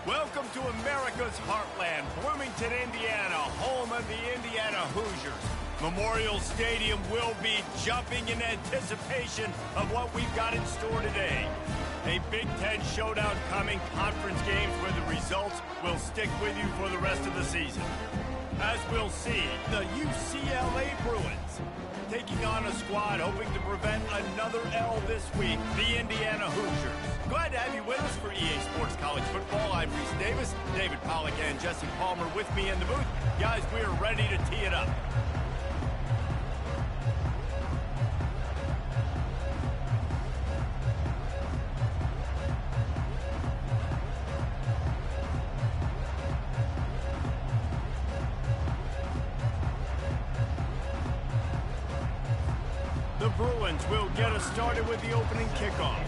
Welcome to America's heartland, Bloomington, Indiana, home of the Indiana Hoosiers. Memorial Stadium will be jumping in anticipation of what we've got in store today. A Big Ten showdown coming, conference games where the results will stick with you for the rest of the season. As we'll see, the UCLA Bruins taking on a squad hoping to prevent another L this week, the Indiana Hoosiers. Glad to have you with us for EA Sports College Football. I'm Reese Davis, David Pollack and Jesse Palmer with me in the booth. Guys, we are ready to tee it up. The Bruins will get us started with the opening kickoff.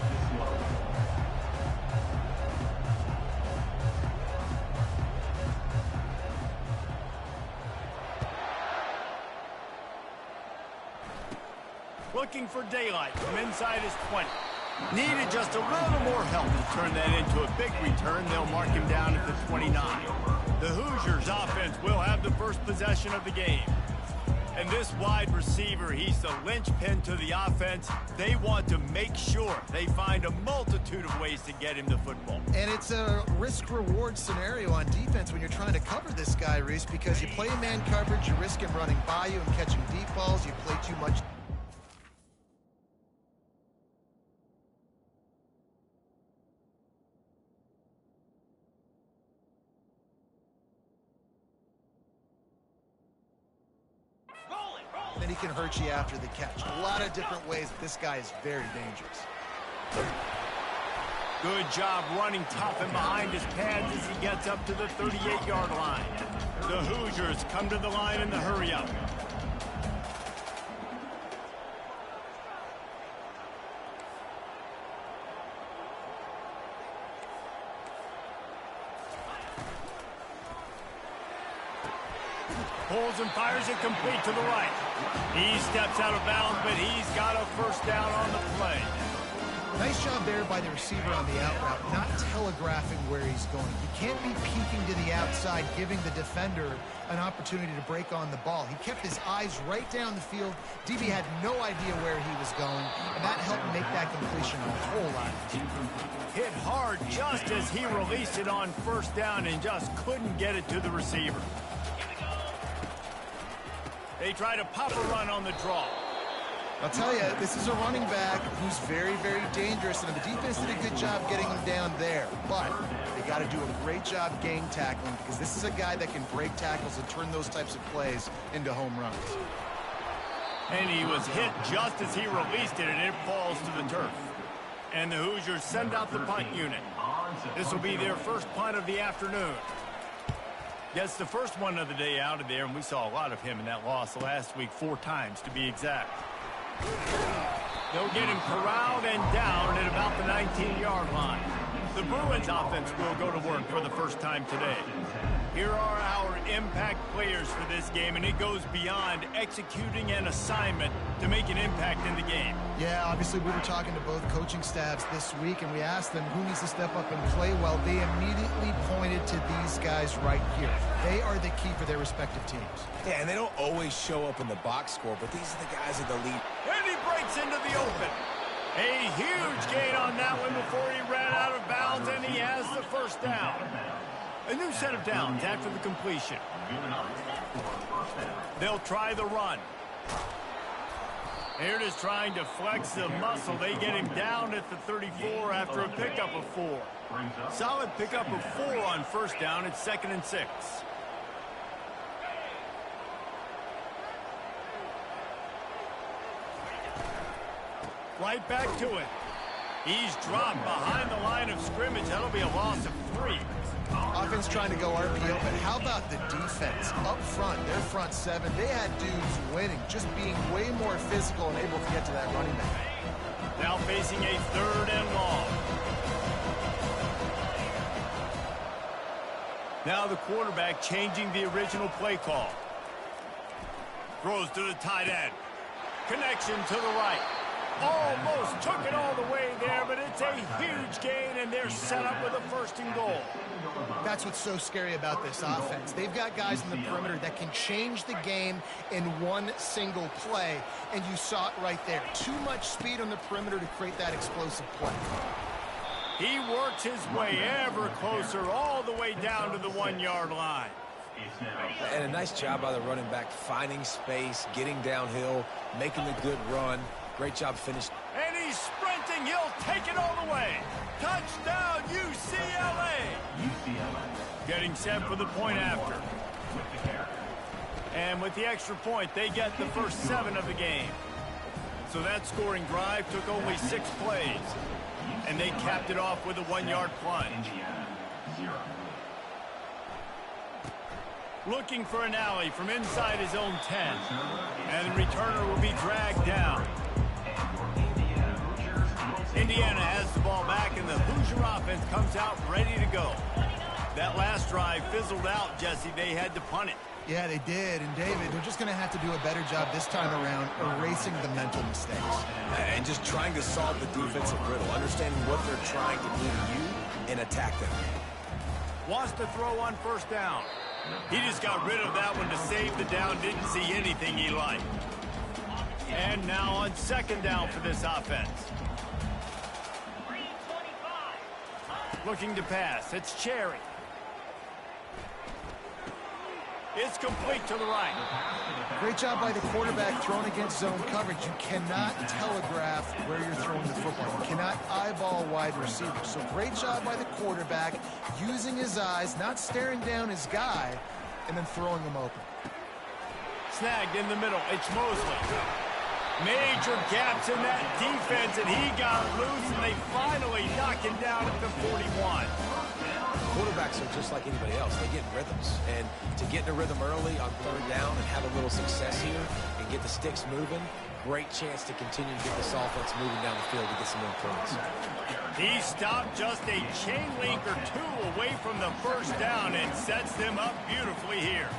Looking for daylight from inside his 20. Needed just a little more help to turn that into a big return. They'll mark him down at the 29. The Hoosiers offense will have the first possession of the game. And this wide receiver, he's the linchpin to the offense. They want to make sure they find a multitude of ways to get him the football. And it's a risk-reward scenario on defense when you're trying to cover this guy, Reese, because you play man coverage, you risk him running by you and catching deep balls. You play too much. And he can hurt you after the catch. A lot of different ways. This guy is very dangerous. Good job running tough and behind his pads as he gets up to the 38-yard line. The Hoosiers come to the line in the hurry-up. Pulls and fires it complete to the right. He steps out of bounds, but he's got a first down on the play. Nice job there by the receiver on the out route, not telegraphing where he's going. You can't be peeking to the outside, giving the defender an opportunity to break on the ball. He kept his eyes right down the field. DB had no idea where he was going, and that helped make that completion a whole lot easier. Hit hard just as he released it on first down and just couldn't get it to the receiver. They try to pop a run on the draw. I'll tell you, this is a running back who's very, very dangerous, and the defense did a good job getting him down there. But they got to do a great job game tackling because this is a guy that can break tackles and turn those types of plays into home runs. And he was hit just as he released it, and it falls to the turf. And the Hoosiers send out the punt unit. This will be their first punt of the afternoon. Gets the first one of the day out of there, and we saw a lot of him in that loss last week, 4 times to be exact. They'll get him corralled and down at about the 19-yard line. The Bruins offense will go to work for the first time today. Here are our impact players for this game, and it goes beyond executing an assignment to make an impact in the game. Yeah, obviously we were talking to both coaching staffs this week, and we asked them who needs to step up and play well. They immediately pointed to these guys right here. They are the key for their respective teams. Yeah, and they don't always show up in the box score, but these are the guys at the lead. And he breaks into the open. A huge gain on that one before he ran out of bounds, and he has the first down. A new set of downs after the completion. They'll try the run. Here it is trying to flex the muscle. They get him down at the 34 after a pickup of 4. Solid pickup of 4 on first down. It's 2nd and 6. Right back to it. He's dropped behind the line of scrimmage. That'll be a loss of 3. Offense trying to go RPO, but how about the defense up front? Their front 7, they had dudes winning, just being way more physical and able to get to that running back. Now facing a 3rd and long. Now the quarterback changing the original play call. Throws to the tight end. Connection to the right. Almost took it all the way there, but it's a huge gain, and they're set up with a 1st and goal. That's what's so scary about this offense. They've got guys in the perimeter that can change the game in one single play, and you saw it right there. Too much speed on the perimeter to create that explosive play. He works his way ever closer all the way down to the 1-yard line. And a nice job by the running back, finding space, getting downhill, making a good run. Great job finished. And he's sprinting. He'll take it all the way. Touchdown, UCLA. Getting set for the point after. And with the extra point, they get the first 7 of the game. So that scoring drive took only 6 plays. And they capped it off with a 1-yard plunge. Looking for an alley from inside his own 10. And the returner will be dragged down. Indiana has the ball back, and the Hoosier offense comes out ready to go. That last drive fizzled out, Jesse. They had to punt it. Yeah, they did. And, David, they're just going to have to do a better job this time around erasing the mental mistakes. And just trying to solve the defensive riddle, understanding what they're trying to do to you and attack them. Wants to throw on 1st down. He just got rid of that one to save the down. Didn't see anything he liked. And now on 2nd down for this offense. Looking to pass. It's Cherry. It's complete to the right. Great job by the quarterback throwing against zone coverage. You cannot telegraph where you're throwing the football. You cannot eyeball wide receivers. So great job by the quarterback using his eyes, not staring down his guy, and then throwing him open. Snagged in the middle. It's Mosley. Major gaps in that defense, and he got loose, and they finally knock him down at the 41. Quarterbacks are just like anybody else. They get in rhythms. And to get in a rhythm early on 3rd down and have a little success here and get the sticks moving, great chance to continue to get this offense moving down the field to get some more points. He stopped just a chain link or 2 away from the 1st down and sets them up beautifully here.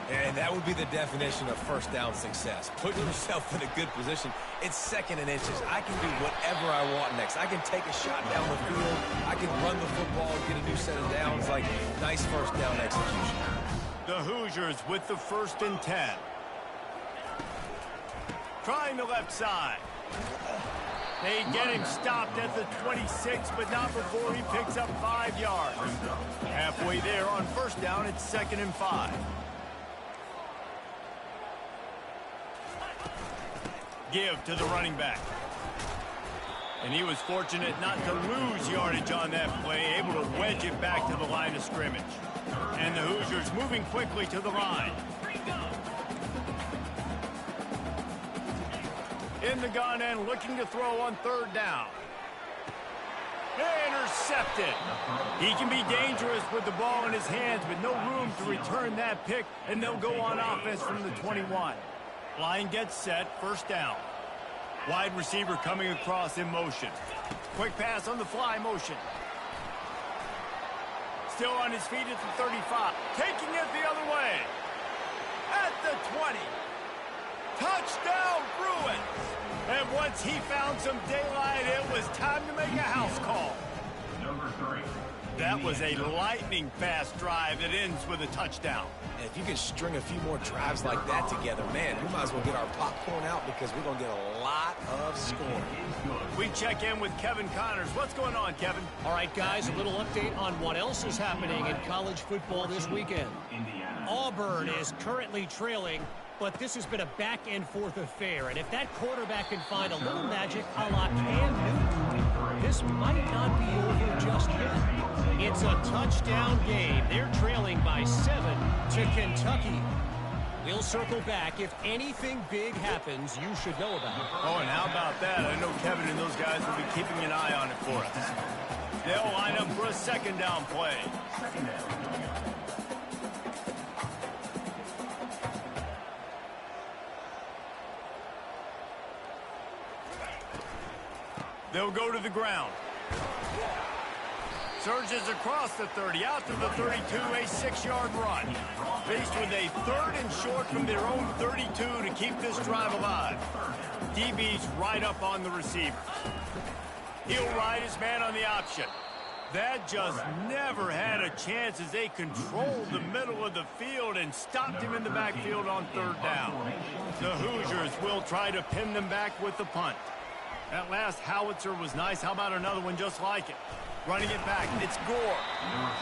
And that would be the definition of 1st down success. Putting yourself in a good position. It's 2nd and inches. I can do whatever I want next. I can take a shot down the field. I can run the football, get a new set of downs. Like, nice 1st down execution. The Hoosiers with the 1st and 10. Trying the left side. They get him stopped at the 26, but not before he picks up 5 yards. Halfway there on 1st down, it's 2nd and 5. Give to the running back. And he was fortunate not to lose yardage on that play, able to wedge it back to the line of scrimmage. And the Hoosiers moving quickly to the line. In the gun and looking to throw on 3rd down. Intercepted. He can be dangerous with the ball in his hands, but no room to return that pick, and they'll go on offense from the 21. Line gets set, 1st down. Wide receiver coming across in motion. Quick pass on the fly motion. Still on his feet at the 35. Taking it the other way. At the 20. Touchdown, Bruins. And once he found some daylight, it was time to make a house call. Number 3. That was a lightning-fast drive that ends with a touchdown. And if you can string a few more drives like that together, man, we might as well get our popcorn out because we're going to get a lot of scoring. We check in with Kevin Connors. What's going on, Kevin? All right, guys, a little update on what else is happening in college football this weekend. Auburn is currently trailing, but this has been a back-and-forth affair. And if that quarterback can find a little magic a la Cam Newton, this might not be over just yet. It's a touchdown game. They're trailing by 7 to Kentucky. We'll circle back. If anything big happens, you should know about it. Oh, and how about that? I know Kevin and those guys will be keeping an eye on it for us. They'll line up for a 2nd down play. They'll go to the ground. Surges across the 30, out to the 32, a 6-yard run. Faced with a 3rd and short from their own 32 to keep this drive alive. DB's right up on the receivers. He'll ride his man on the option. That just never had a chance as they controlled the middle of the field and stopped him in the backfield on 3rd down. The Hoosiers will try to pin them back with the punt. That last howitzer was nice. How about another one just like it? Running it back, it's Gore.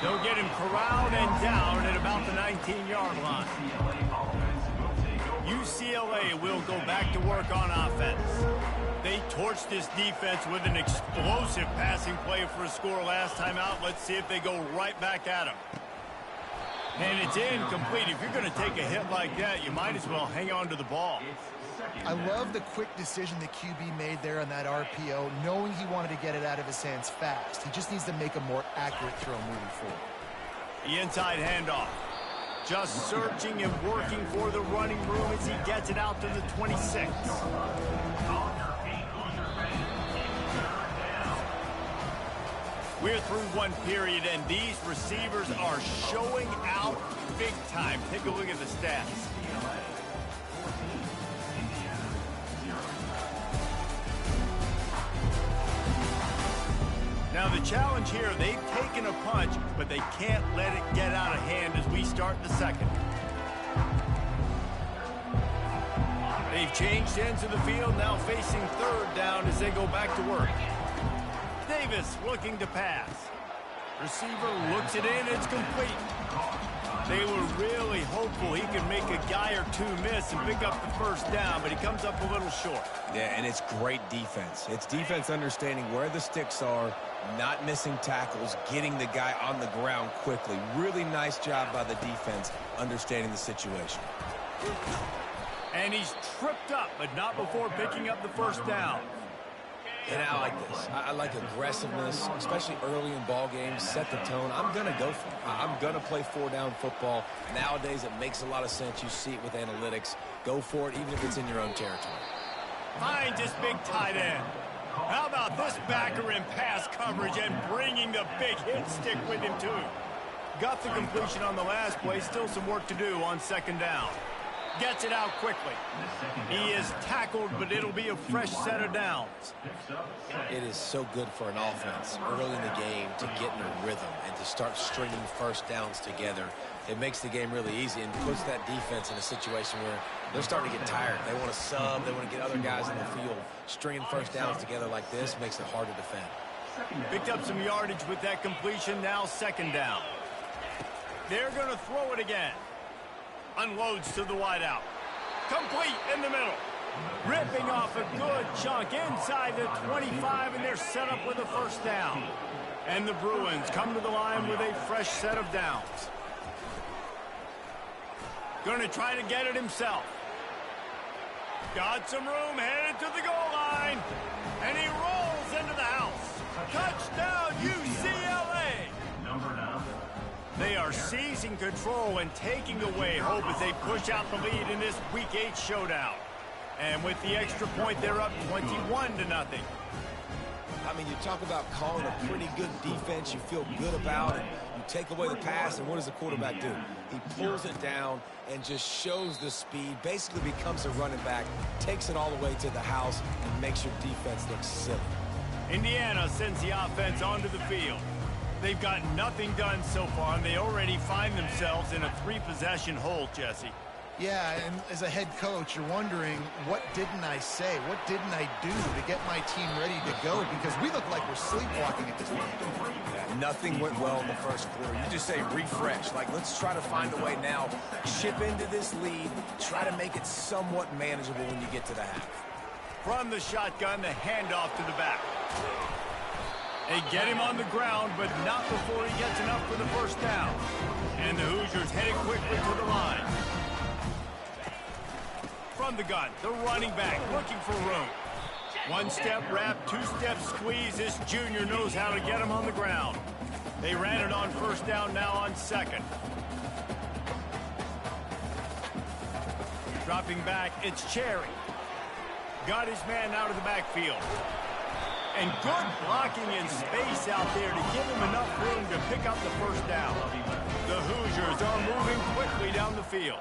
They'll get him corralled and down at about the 19-yard line. UCLA will go back to work on offense. They torched this defense with an explosive passing play for a score last time out. Let's see if they go right back at him. And it's incomplete. If you're going to take a hit like that, you might as well hang on to the ball. I love the quick decision the QB made there on that RPO, knowing he wanted to get it out of his hands fast. He just needs to make a more accurate throw moving forward. The inside handoff. Just searching and working for the running room as he gets it out to the 26. We're through one period, and these receivers are showing out big time. Take a look at the stats. Now the challenge here, they've taken a punch, but they can't let it get out of hand as we start the second. They've changed ends of the field, now facing 3rd down as they go back to work. Davis looking to pass. Receiver looks it in, it's complete. They were really hopeful he could make a guy or two miss and pick up the 1st down, but he comes up a little short. Yeah, and it's great defense. It's defense understanding where the sticks are, not missing tackles, getting the guy on the ground quickly. Really nice job by the defense understanding the situation. And he's tripped up, but not before picking up the 1st down. And I like this. I like aggressiveness, especially early in ball games. Set the tone. I'm going to go for it. I'm going to play 4-down football. Nowadays, it makes a lot of sense. You see it with analytics. Go for it, even if it's in your own territory. Finds his big tight end. How about this backer in pass coverage and bringing the big hit stick with him, too? Got the completion on the last play. Still some work to do on 2nd down. Gets it out quickly. He is tackled, but it'll be a fresh set of downs. It is so good for an offense early in the game to get in a rhythm and to start stringing 1st downs together. It makes the game really easy and puts that defense in a situation where they're starting to get tired. They want to sub. They want to get other guys in the field. Stringing 1st downs together like this makes it hard to defend. Picked up some yardage with that completion. Now 2nd down. They're going to throw it again. Unloads to the wideout. Complete in the middle. Ripping off a good chunk inside the 25, and they're set up with a 1st down. And the Bruins come to the line with a fresh set of downs. Going to try to get it himself. Got some room, headed to the goal line. And he rolls into the house. Touchdown, UCLA! They are seizing control and taking away hope as they push out the lead in this Week 8 showdown. And with the extra point, they're up 21-0. I mean, you talk about calling a pretty good defense you feel good about, and you take away the pass, and what does the quarterback do? He pulls it down and just shows the speed, basically becomes a running back, takes it all the way to the house, and makes your defense look silly. Indiana sends the offense onto the field. They've got nothing done so far, and they already find themselves in a 3-possession hole, Jesse. Yeah, and as a head coach, you're wondering, what didn't I say? What didn't I do to get my team ready to go? Because we look like we're sleepwalking at this point. Yeah, nothing went well in the 1st quarter. You just say refresh. Like, let's try to find a way now. Chip into this lead. Try to make it somewhat manageable when you get to the half. From the shotgun, the handoff to the back. They get him on the ground, but not before he gets enough for the 1st down. And the Hoosiers headed quickly to the line. From the gun, the running back looking for room. 1-step wrap, 2-step squeeze. This junior knows how to get him on the ground. They ran it on 1st down, now on 2nd. Dropping back, it's Cherry. Got his man out of the backfield. And good blocking in space out there to give him enough room to pick up the first down. The Hoosiers are moving quickly down the field.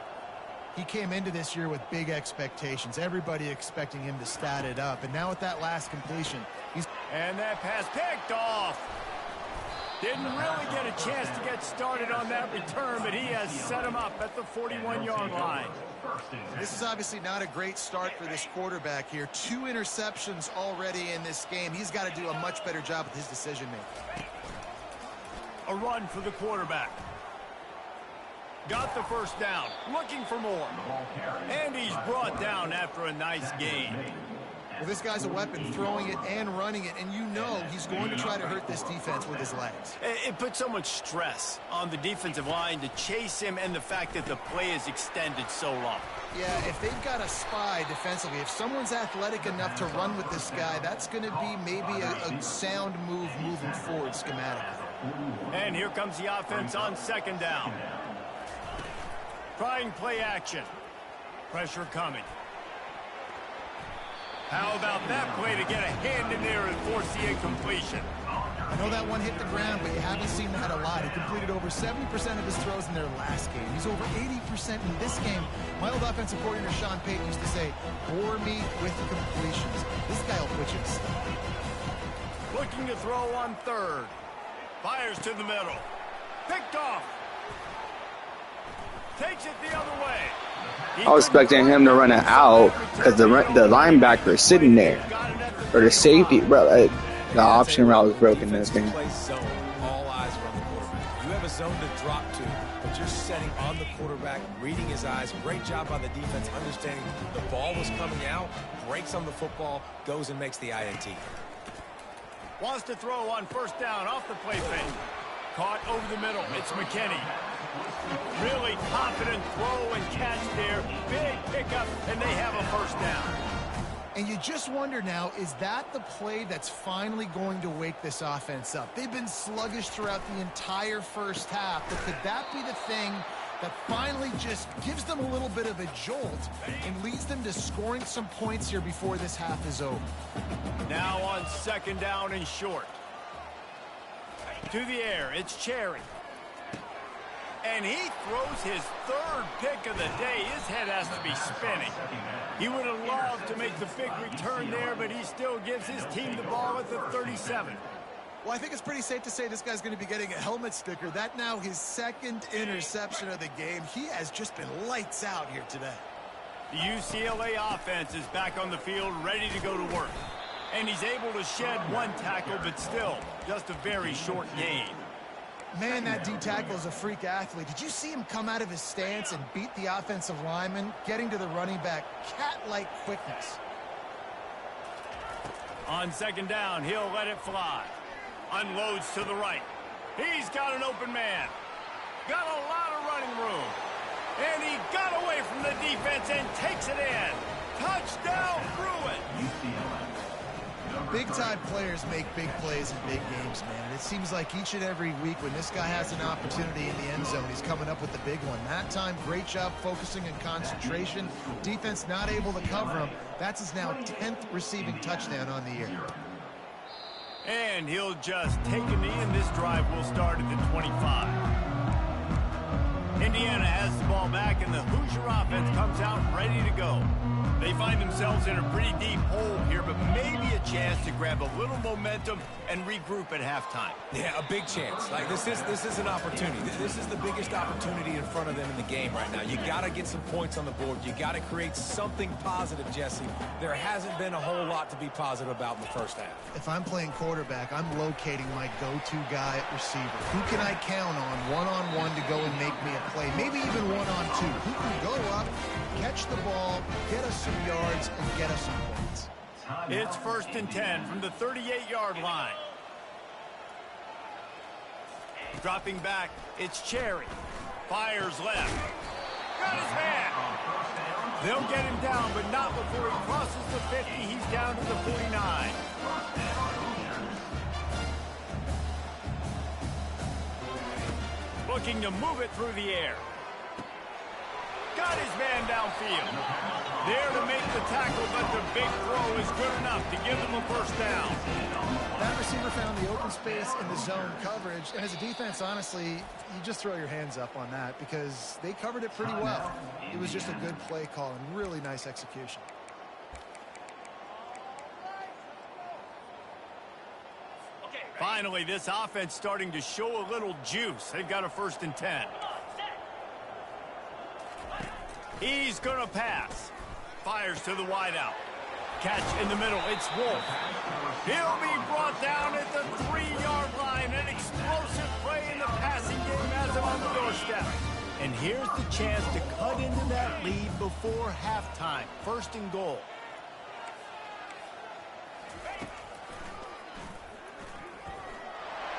He came into this year with big expectations. Everybody expecting him to stat it up. And now with that last completion, and that pass picked off. Didn't really get a chance to get started on that return, but he has set him up at the 41-yard line. This is obviously not a great start for this quarterback here. 2 interceptions already in this game. He's got to do a much better job with his decision-making. A run for the quarterback. Got the first down, looking for more. And he's brought down after a nice gain. Well, this guy's a weapon, throwing it and running it, and you know he's going to try to hurt this defense with his legs. It puts so much stress on the defensive line to chase him, and the fact that the play is extended so long. Yeah, if they've got a spy defensively, if someone's athletic enough to run with this guy, that's going to be maybe a sound move moving forward schematically. And here comes the offense on second down. Trying play action. Pressure coming. How about that play to get a hand in there and force the incompletion? I know that one hit the ground, but you haven't seen that a lot. He completed over 70% of his throws in their last game. He's over 80% in this game. My old offensive coordinator, Sean Payton, used to say, bore me with the completions. This guy will put you to sleep. Looking to throw on third. Fires to the middle. Picked off. Takes it the other way. I was expecting him to run it out because the linebacker is sitting there, or the safety. Bro, the option route was broken in this game. All eyes are on the quarterback. You have a zone to drop to, but you're setting on the quarterback, reading his eyes. Great job by the defense, understanding the ball was coming out, breaks on the football, goes and makes the INT. Wants to throw on first down off the play fake. Caught over the middle. It's McKinney. Really confident throw and catch there. Big pickup, and they have a first down. And you just wonder now, is that the play that's finally going to wake this offense up? They've been sluggish throughout the entire first half, but could that be the thing that finally just gives them a little bit of a jolt and leads them to scoring some points here before this half is over? Now on second down and short. To the air, it's Cherry. And he throws his third pick of the day. His head has to be spinning. He would have loved to make the big return there, but he still gives his team the ball at the 37. Well, I think it's pretty safe to say this guy's going to be getting a helmet sticker. That now his second interception of the game. He has just been lights out here today. The UCLA offense is back on the field, ready to go to work. And he's able to shed one tackle, but still just a very short gain. Man, that D-tackle is a freak athlete. Did you see him come out of his stance and beat the offensive lineman, getting to the running back? Cat-like quickness. On second down, he'll let it fly. Unloads to the right. He's got an open man. Got a lot of running room. And he got away from the defense and takes it in. Touchdown, Bruin. Big-time players make big plays in big games, man. And it seems like each and every week when this guy has an opportunity in the end zone, he's coming up with the big one. That time, great job focusing and concentration. Defense not able to cover him. That's his now 10th receiving touchdown on the year. And he'll just take a knee, and this drive will start at the 25. Indiana has the ball back, and the Hoosier offense comes out ready to go. They find themselves in a pretty deep hole here, but maybe a chance to grab a little momentum and regroup at halftime. Yeah, a big chance. Like this is an opportunity. This is the biggest opportunity in front of them in the game right now. You got to get some points on the board. You got to create something positive, Jesse. There hasn't been a whole lot to be positive about in the first half. If I'm playing quarterback, I'm locating my go-to guy at receiver. Who can I count on one-on-one to go and make me a play? Maybe even one-on-two. Who can go up, catch the ball, get us some yards, and get us some points. It's 1st and 10 from the 38-yard line. Dropping back, it's Cherry. Fires left. Got his man. They'll get him down, but not before he crosses the 50. He's down to the 49. Looking to move it through the air. Got his man downfield. There to make the tackle, but the big throw is good enough to give them a first down. That receiver found the open space in the zone coverage, and as a defense, honestly, you just throw your hands up on that because they covered it pretty well. It was just a good play call and really nice execution. Finally, this offense starting to show a little juice. They've got a 1st and 10. He's going to pass. Fires to the wideout. Catch in the middle. It's Wolf. He'll be brought down at the 3-yard line. An explosive play in the passing game has him on the doorstep. And here's the chance to cut into that lead before halftime. 1st and goal.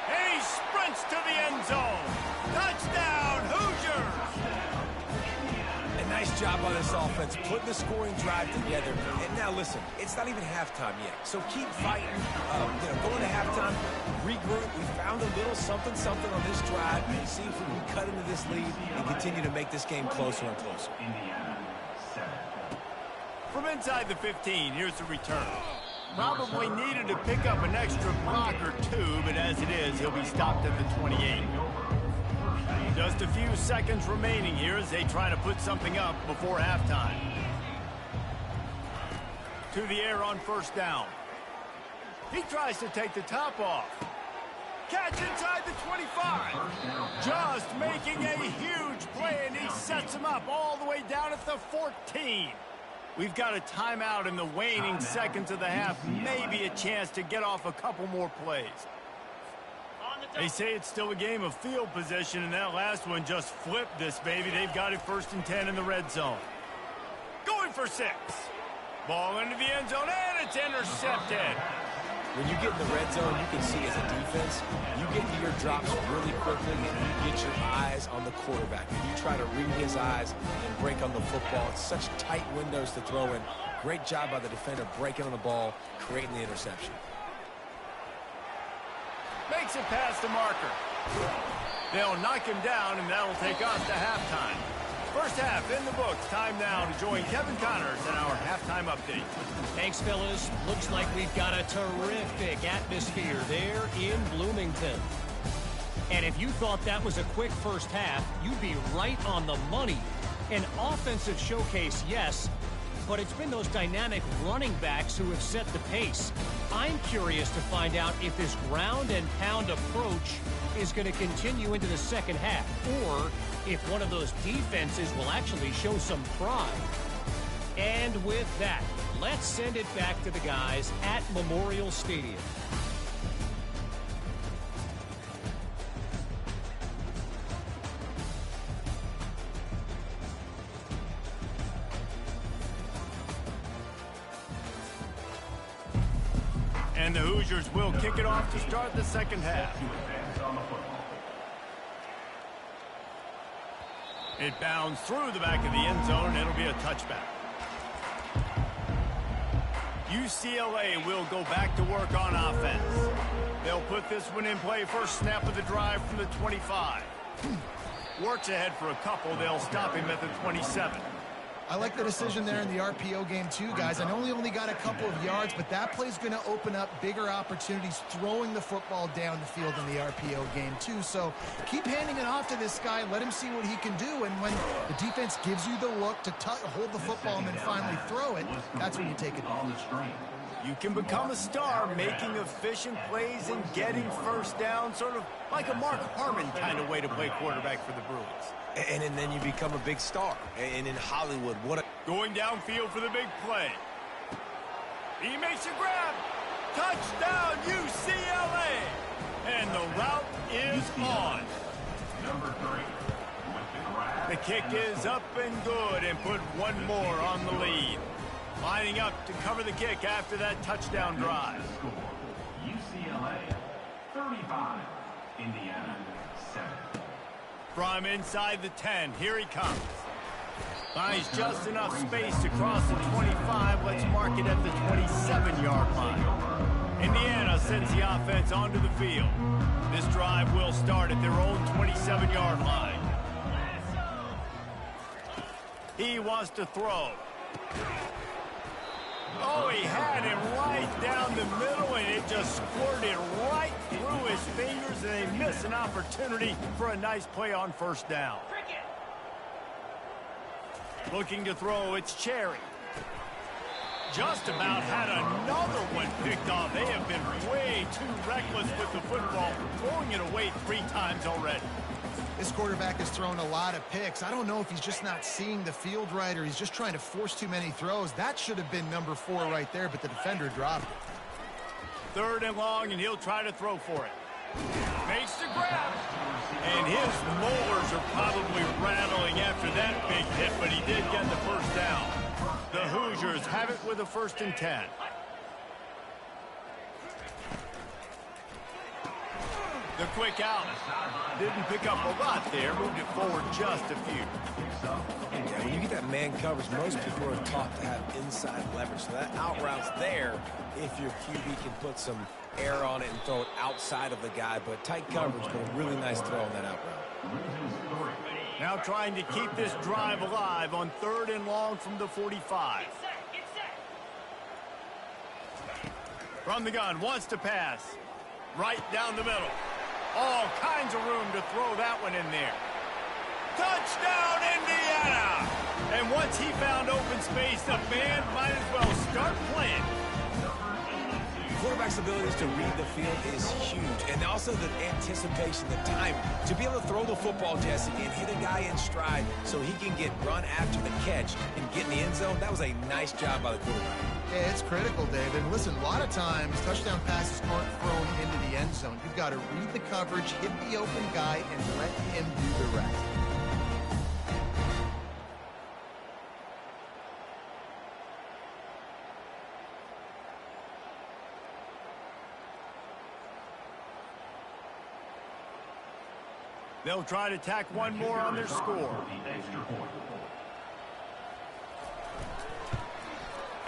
And he sprints to the end zone. Touchdown, Hoosiers! A nice job by this offense, putting the scoring drive together. And now listen, it's not even halftime yet. So keep fighting, going to halftime, regroup. We found a little something on this drive. And see if we can cut into this lead and continue to make this game closer and closer. From inside the 15, here's the return. Probably needed to pick up an extra block or two, but as it is, he'll be stopped at the 28. Just a few seconds remaining here as they try to put something up before halftime. To the air on 1st down. He tries to take the top off. Catch inside the 25. Just making a huge play, and he sets him up all the way down at the 14. We've got a timeout in the waning seconds of the half. Maybe a chance to get off a couple more plays. They say it's still a game of field position, and that last one just flipped this baby. They've got it 1st and 10 in the red zone. Going for 6. Ball into the end zone, and it's intercepted. When you get in the red zone, you can see as a defense, you get to your drops really quickly, and you get your eyes on the quarterback. And you try to read his eyes and break on the football. It's such tight windows to throw in. Great job by the defender breaking on the ball, creating the interception. Makes it past the marker. They'll knock him down, and that'll take us to halftime. First half in the books. Time now to join Kevin Connors in our halftime update. Thanks, fellas. Looks like we've got a terrific atmosphere there in Bloomington. And if you thought that was a quick first half, you'd be right on the money. An offensive showcase, yes, but it's been those dynamic running backs who have set the pace. I'm curious to find out if this ground and pound approach is going to continue into the second half, or if one of those defenses will actually show some pride. And with that, let's send it back to the guys at Memorial Stadium. And the Hoosiers will kick it off to start the second half. It bounds through the back of the end zone, and it'll be a touchback. UCLA will go back to work on offense. They'll put this one in play first snap of the drive from the 25. Works ahead for a couple. They'll stop him at the 27. I like the decision there in the RPO game too, guys. I know he only got a couple of yards, but that play's going to open up bigger opportunities throwing the football down the field in the RPO game too. So keep handing it off to this guy. Let him see what he can do. And when the defense gives you the look to hold the football and then finally throw it, that's when you take it off. You can become a star making efficient plays and getting first down, sort of like a Mark Harmon kind of way to play quarterback for the Bruins. And then you become a big star. And in Hollywood, Going downfield for the big play. He makes a grab. Touchdown, UCLA. And the route is on. The kick is up and good, and put one more on the lead. Lining up to cover the kick after that touchdown drive. UCLA 35, Indiana 7. From inside the 10, here he comes. Finds just enough space to cross the 25. Let's mark it at the 27-yard line. Indiana sends the offense onto the field. This drive will start at their own 27-yard line. He wants to throw. had him right down the middle, and it just squirted right through his fingers, and they miss an opportunity for a nice play on first down. Looking to throw, it's Cherry. Just about had another one picked off. They have been way too reckless with the football, throwing it away 3 times already. This quarterback has thrown a lot of picks. I don't know if he's just not seeing the field right or he's just trying to force too many throws. That should have been number 4 right there, but the defender dropped it. 3rd and long, and he'll try to throw for it. Makes the grab. And his molars are probably rattling after that big hit, but he did get the first down. The Hoosiers have it with a 1st and 10. The quick out. Didn't pick up a lot there. Moved it forward just a few. Yeah, when you get that man coverage, most people are taught to have inside leverage. So that out route's there if your QB can put some air on it and throw it outside of the guy. But tight coverage, but a really nice throw on that out route. Now trying to keep this drive alive on 3rd and long from the 45. From the gun, wants to pass. Right down the middle. All kinds of room to throw that one in there. Touchdown, Indiana! And once he found open space, the band might as well start playing. Quarterback's abilities to read the field is huge, and also the anticipation, the time to be able to throw the football, Jesse, and hit a guy in stride so he can get run after the catch and get in the end zone. That was a nice job by the quarterback. Yeah, it's critical, David. Listen, a lot of times touchdown passes aren't thrown into the end zone. You've got to read the coverage, hit the open guy, and let him do the rest. They'll try to tack one more on their score.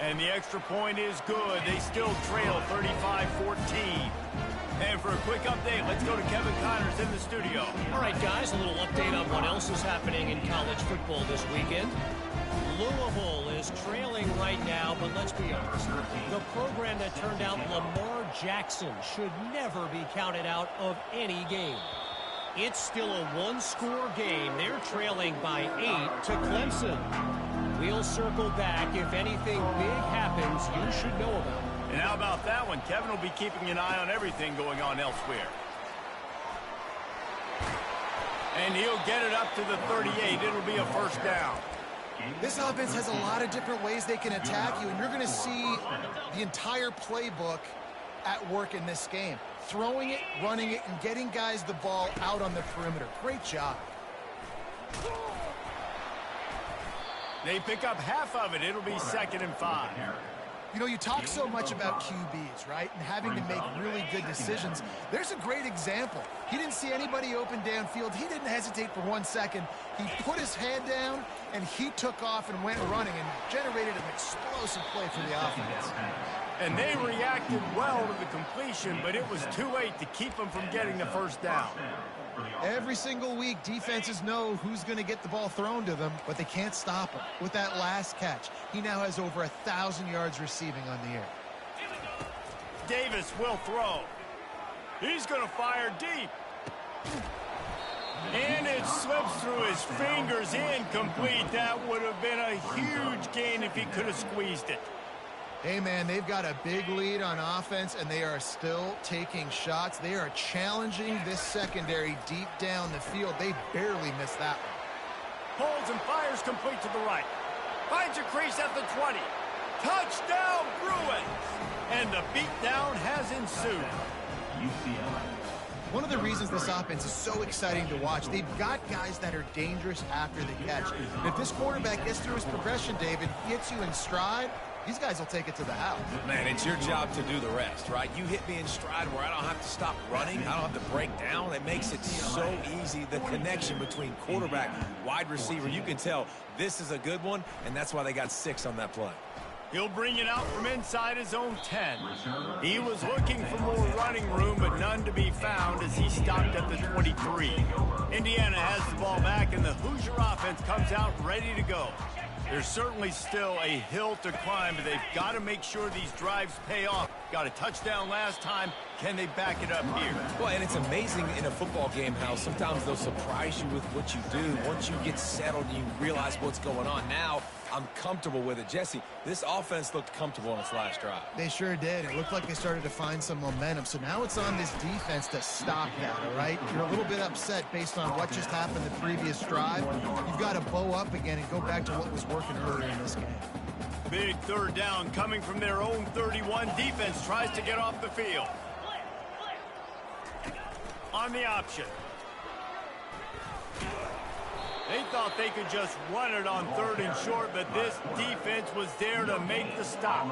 And the extra point is good. They still trail 35-14. And for a quick update, let's go to Kevin Connors in the studio. All right, guys, a little update on what else is happening in college football this weekend. Louisville is trailing right now, but let's be honest. The program that turned out Lamar Jackson should never be counted out of any game. It's still a one-score game. They're trailing by 8 to Clemson. We'll circle back. If anything big happens, you should know about it. And how about that one? Kevin will be keeping an eye on everything going on elsewhere. And he'll get it up to the 38. It'll be a first down. This offense has a lot of different ways they can attack you, and you're going to see the entire playbook at work in this game. Throwing it, running it, and getting guys the ball out on the perimeter. Great job. They pick up half of it. It'll be 2nd and 5. You know, you talk so much about QBs, right? And having to make really good decisions. There's a great example. He didn't see anybody open downfield. He didn't hesitate for 1 second. He put his head down, and he took off and went running and generated an explosive play for the offense. And they reacted well to the completion, but it was too late to keep them from getting the first down. Every single week, defenses know who's going to get the ball thrown to them, but they can't stop him. With that last catch, he now has over 1,000 yards receiving on the air. Davis will throw. He's going to fire deep. And it slips through his fingers, incomplete. That would have been a huge gain if he could have squeezed it. Hey, man, they've got a big lead on offense, and they are still taking shots. They are challenging this secondary deep down the field. They barely missed that one. Holds and fires complete to the right. Finds a crease at the 20. Touchdown, Bruins! And the beatdown has ensued. One of the reasons this offense is so exciting to watch, they've got guys that are dangerous after the catch. And if this quarterback gets through his progression, David, gets you in stride, these guys will take it to the house. Man, it's your job to do the rest, right? You hit me in stride where I don't have to stop running. I don't have to break down. It makes it so easy. The connection between quarterback, wide receiver, you can tell this is a good one, and that's why they got 6 on that play. He'll bring it out from inside his own 10. He was looking for more running room, but none to be found as he stopped at the 23. Indiana has the ball back, and the Hoosier offense comes out ready to go. There's certainly still a hill to climb, but they've got to make sure these drives pay off. Got a touchdown last time. Can they back it up here? Well, and it's amazing in a football game how sometimes they'll surprise you with what you do. Once you get settled, you realize what's going on. Now, I'm comfortable with it. Jesse, this offense looked comfortable on its last drive. They sure did. It looked like they started to find some momentum. So now it's on this defense to stop that, all right? You're a little bit upset based on what just happened the previous drive. You've got to bow up again and go back to what was working earlier in this game. Big third down coming from their own 31. Defense tries to get off the field. On the option. They thought they could just run it on 3rd and short, but this defense was there to make the stop.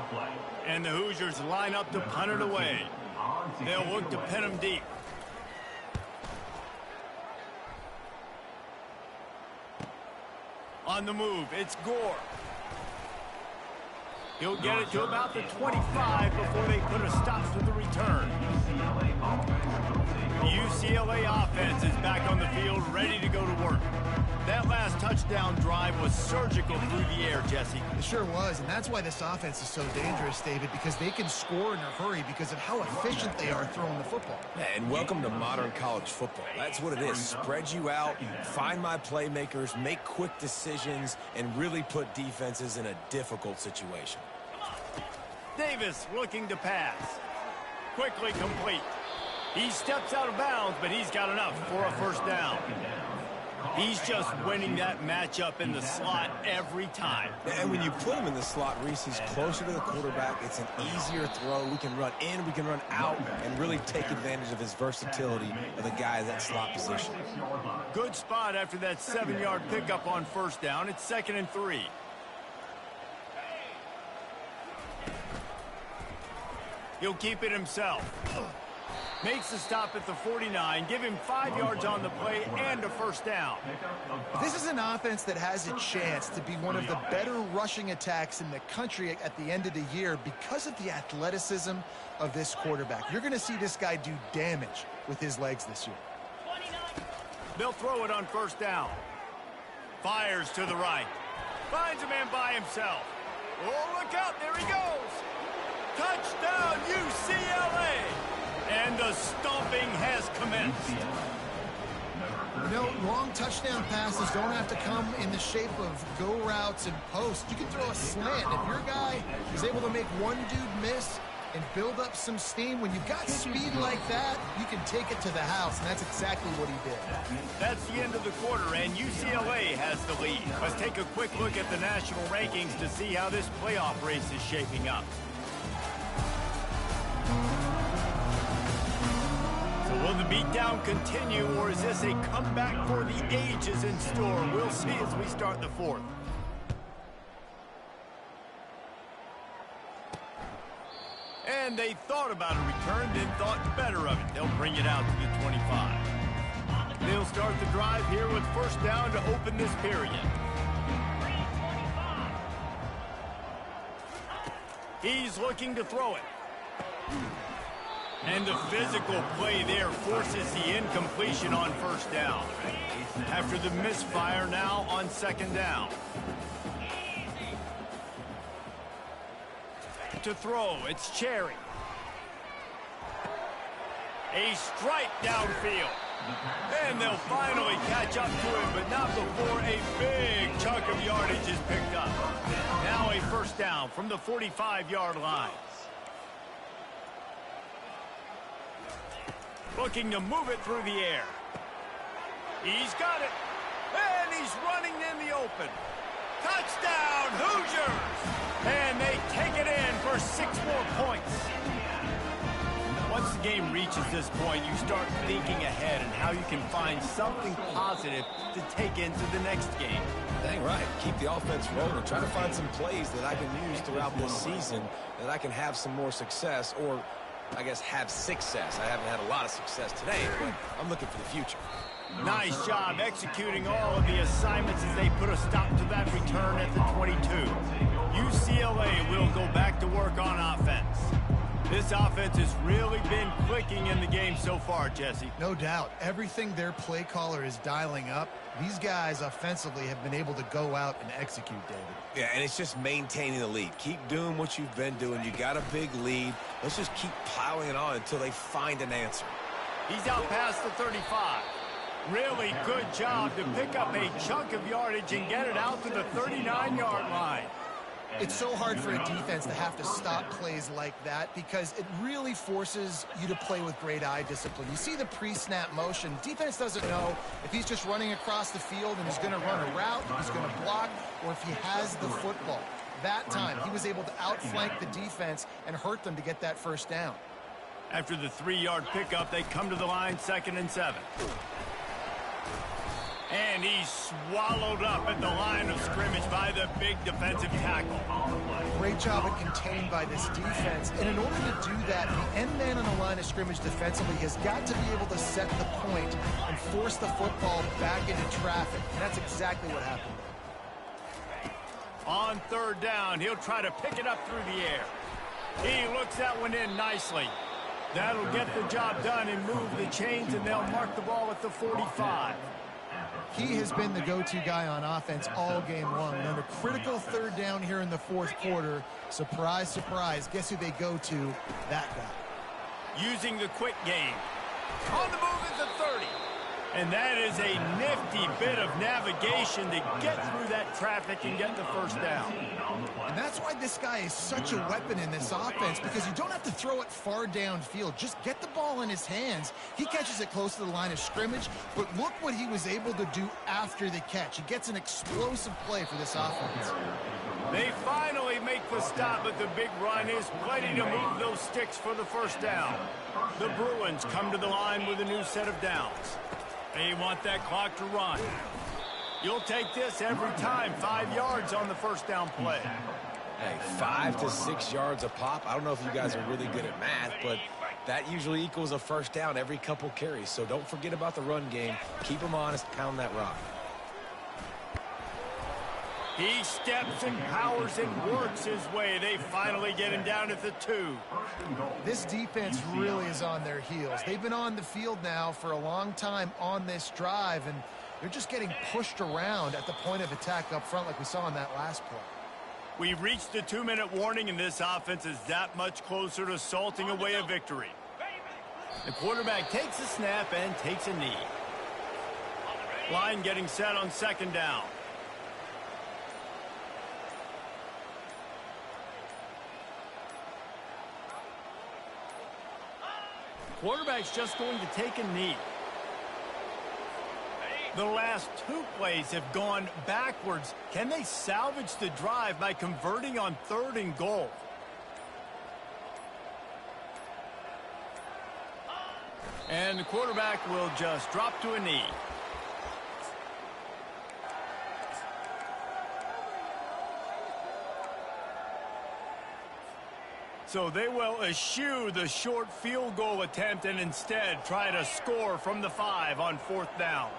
And the Hoosiers line up to punt it away. They'll look to pin them deep. On the move, it's Gore. He'll get it to about the 25 before they put a stop to the return. The UCLA offense is back on the field, ready to go to work. That last touchdown drive was surgical through the air, Jesse. It sure was, and that's why this offense is so dangerous, David, because they can score in a hurry because of how efficient they are throwing the football. Yeah, and welcome to modern college football. That's what it is. Spread you out, find my playmakers, make quick decisions, and really put defenses in a difficult situation. Davis looking to pass. Quickly complete. He steps out of bounds, but he's got enough for a first down. He's just winning that matchup in the slot every time. And when you put him in the slot, Reese, he's closer to the quarterback. It's an easier throw. We can run in, we can run out, and really take advantage of his versatility of the guy in that slot position. Good spot after that 7-yard pickup on first down. It's 2nd and 3. He'll keep it himself. Makes the stop at the 49, give him 5 yards on the play and a first down. This is an offense that has a chance to be one of the better rushing attacks in the country at the end of the year because of the athleticism of this quarterback. You're going to see this guy do damage with his legs this year. They'll throw it on first down. Fires to the right. Finds a man by himself. Oh, look out, there he goes. Touchdown, UCLA. And the stomping has commenced. You know, long touchdown passes don't have to come in the shape of go routes and posts. You can throw a slant. If your guy is able to make one dude miss and build up some steam, when you've got speed like that, you can take it to the house, and that's exactly what he did. That's the end of the quarter, and UCLA has the lead. Let's take a quick look at the national rankings to see how this playoff race is shaping up. Will the beatdown continue, or is this a comeback for the ages in store? We'll see as we start the 4th. And they thought about a return, then thought better of it. They'll bring it out to the 25. They'll start the drive here with first down to open this period. He's looking to throw it. And the physical play there forces the incompletion on first down. After the misfire, now on 2nd down. To throw, it's Cherry. A strike downfield. And they'll finally catch up to him, but not before a big chunk of yardage is picked up. Now a first down from the 45-yard line. Looking to move it through the air. He's got it. And he's running in the open. Touchdown, Hoosiers! And they take it in for 6 more points. Once the game reaches this point, you start thinking ahead and how you can find something positive to take into the next game. Dang right. Keep the offense rolling. Try to find some plays that I can use throughout this season that I can have some more success, or I guess have success. I haven't had a lot of success today, but I'm looking for the future. Nice job executing all of the assignments as they put a stop to that return at the 22. UCLA will go back to work on offense. This offense has really been clicking in the game so far, Jesse. No doubt. Everything their play caller is dialing up, these guys offensively have been able to go out and execute, David. Yeah, and it's just maintaining the lead. Keep doing what you've been doing. You got a big lead. Let's just keep piling it on until they find an answer. He's out past the 35. Really good job to pick up a chunk of yardage and get it out to the 39-yard line. It's so hard for a defense to have to stop plays like that because it really forces you to play with great eye discipline. You see the pre-snap motion. Defense doesn't know if he's just running across the field and he's going to run a route, if he's going to block, or if he has the football. That time, he was able to outflank the defense and hurt them to get that first down. After the 3-yard pickup, they come to the line, 2nd and 7. And he's swallowed up at the line of scrimmage by the big defensive tackle. Great job at contained by this defense. And in order to do that, the end man on the line of scrimmage defensively has got to be able to set the point and force the football back into traffic. And that's exactly what happened. On 3rd down, he'll try to pick it up through the air. He looks that one in nicely. That'll get the job done and move the chains, and they'll mark the ball at the 45. He has been the go-to guy on offense all game long. And on a critical 3rd down here in the 4th quarter, surprise, surprise, guess who they go to? That guy. Using the quick game. On the move at the 30. And that is a nifty bit of navigation to get through that traffic and get the first down. And that's why this guy is such a weapon in this offense, because you don't have to throw it far downfield. Just get the ball in his hands. He catches it close to the line of scrimmage, but look what he was able to do after the catch. He gets an explosive play for this offense. They finally make the stop, but the big run is plenty to move those sticks for the first down. The Bruins come to the line with a new set of downs. They want that clock to run. You'll take this every time. 5 yards on the first down play. Hey, 5 to 6 yards a pop. I don't know if you guys are really good at math, but that usually equals a first down every couple carries. So don't forget about the run game. Keep them honest. Pound that rock. He steps and powers and works his way. They finally get him down at the 2. This defense really is on their heels. They've been on the field now for a long time on this drive, and they're just getting pushed around at the point of attack up front like we saw in that last play. We've reached the 2-minute warning, and this offense is that much closer to salting away a victory. The quarterback takes a snap and takes a knee. Line getting set on 2nd down. Quarterback's just going to take a knee. The last 2 plays have gone backwards. Can they salvage the drive by converting on 3rd and goal? And the quarterback will just drop to a knee. So they will eschew the short field goal attempt and instead try to score from the 5 on 4th down.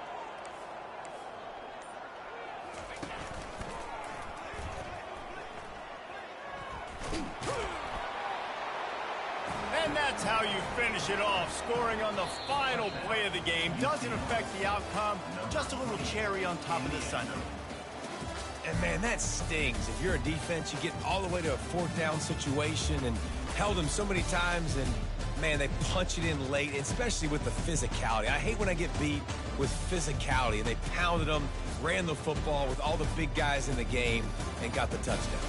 And that's how you finish it off. Scoring on the final play of the game doesn't affect the outcome. Just a little cherry on top of the sundae. And, man, that stings. If you're a defense, you get all the way to a 4th down situation and held them so many times, and, man, they punch it in late, especially with the physicality. I hate when I get beat with physicality, and they pounded them, ran the football with all the big guys in the game, and got the touchdown.